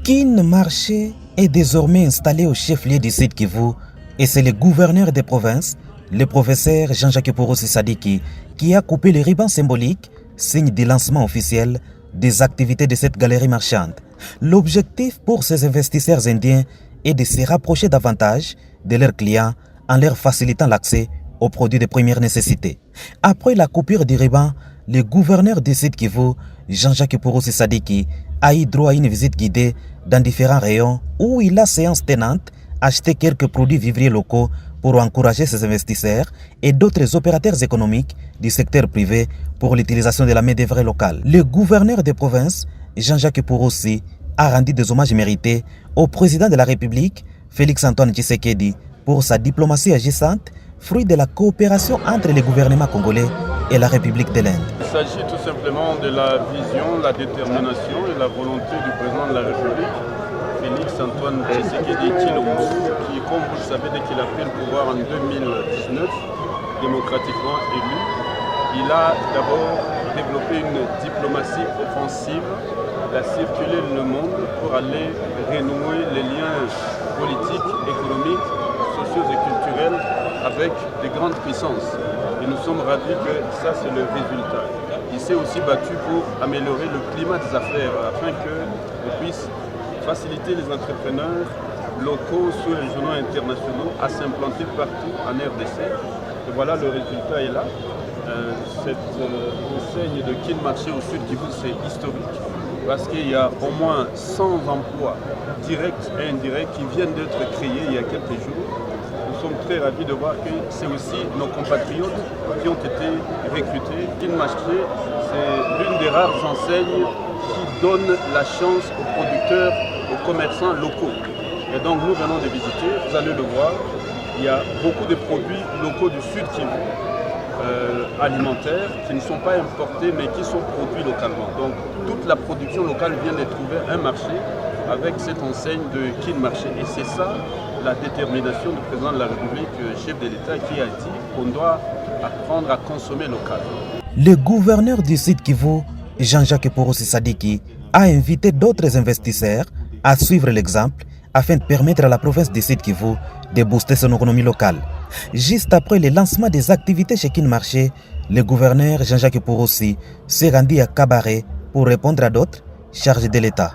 Kin Marché est désormais installé au chef-lieu du Sud Kivu et c'est le gouverneur des provinces, le professeur Jean-Jacques Porosi Sadiki, qui a coupé le ruban symbolique, signe du lancement officiel des activités de cette galerie marchande. L'objectif pour ces investisseurs indiens est de se rapprocher davantage de leurs clients en leur facilitant l'accès aux produits de première nécessité. Après la coupure du ruban, le gouverneur du Sud Kivu, Jean-Jacques Porosi Sadiki, a eu droit à une visite guidée dans différents rayons où il a, séance tenante, acheté quelques produits vivriers locaux pour encourager ses investisseurs et d'autres opérateurs économiques du secteur privé pour l'utilisation de la main-d'œuvre locale. Le gouverneur des provinces, Jean-Jacques Porosi, a rendu des hommages mérités au président de la République, Félix-Antoine Tshisekedi, pour sa diplomatie agissante, fruit de la coopération entre le gouvernement congolais et la République de l'Inde. Il s'agit tout simplement de la vision, la détermination et la volonté du président de la République, Félix-Antoine Tshisekedi Tshilombo, qui, comme vous le savez, dès qu'il a pris le pouvoir en 2019, démocratiquement élu, il a d'abord développé une diplomatie offensive, il a circulé le monde pour aller renouer les liens politiques, économiques, sociaux et culturels avec des grandes puissances. Et nous sommes ravis que ça, c'est le résultat. Il s'est aussi battu pour améliorer le climat des affaires afin qu'on puisse faciliter les entrepreneurs locaux, sous-régionaux et internationaux à s'implanter partout en RDC. Et voilà, le résultat est là. Cette enseigne de Kin Marché au Sud Kivu, c'est historique parce qu'il y a au moins 100 emplois directs et indirects qui viennent d'être créés il y a quelques jours. Nous sommes très ravis de voir que c'est aussi nos compatriotes qui ont été recrutés. Kin Marché, c'est l'une des rares enseignes qui donne la chance aux producteurs, aux commerçants locaux. Et donc nous venons de visiter, vous allez le voir, il y a beaucoup de produits locaux du Sud Kivu, alimentaires, qui ne sont pas importés mais qui sont produits localement. Donc toute la production locale vient de trouver un marché avec cette enseigne de Kin Marché. Et c'est ça la détermination du président de la République, chef de l'État, qui a dit qu'on doit apprendre à consommer local. Le gouverneur du Sud Kivu, Jean-Jacques Porosi Sadiki, a invité d'autres investisseurs à suivre l'exemple afin de permettre à la province du Sud Kivu de booster son économie locale. Juste après le lancement des activités chez Kin Marché, le gouverneur Jean-Jacques Porosi s'est rendu à Kabaré pour répondre à d'autres charges de l'État.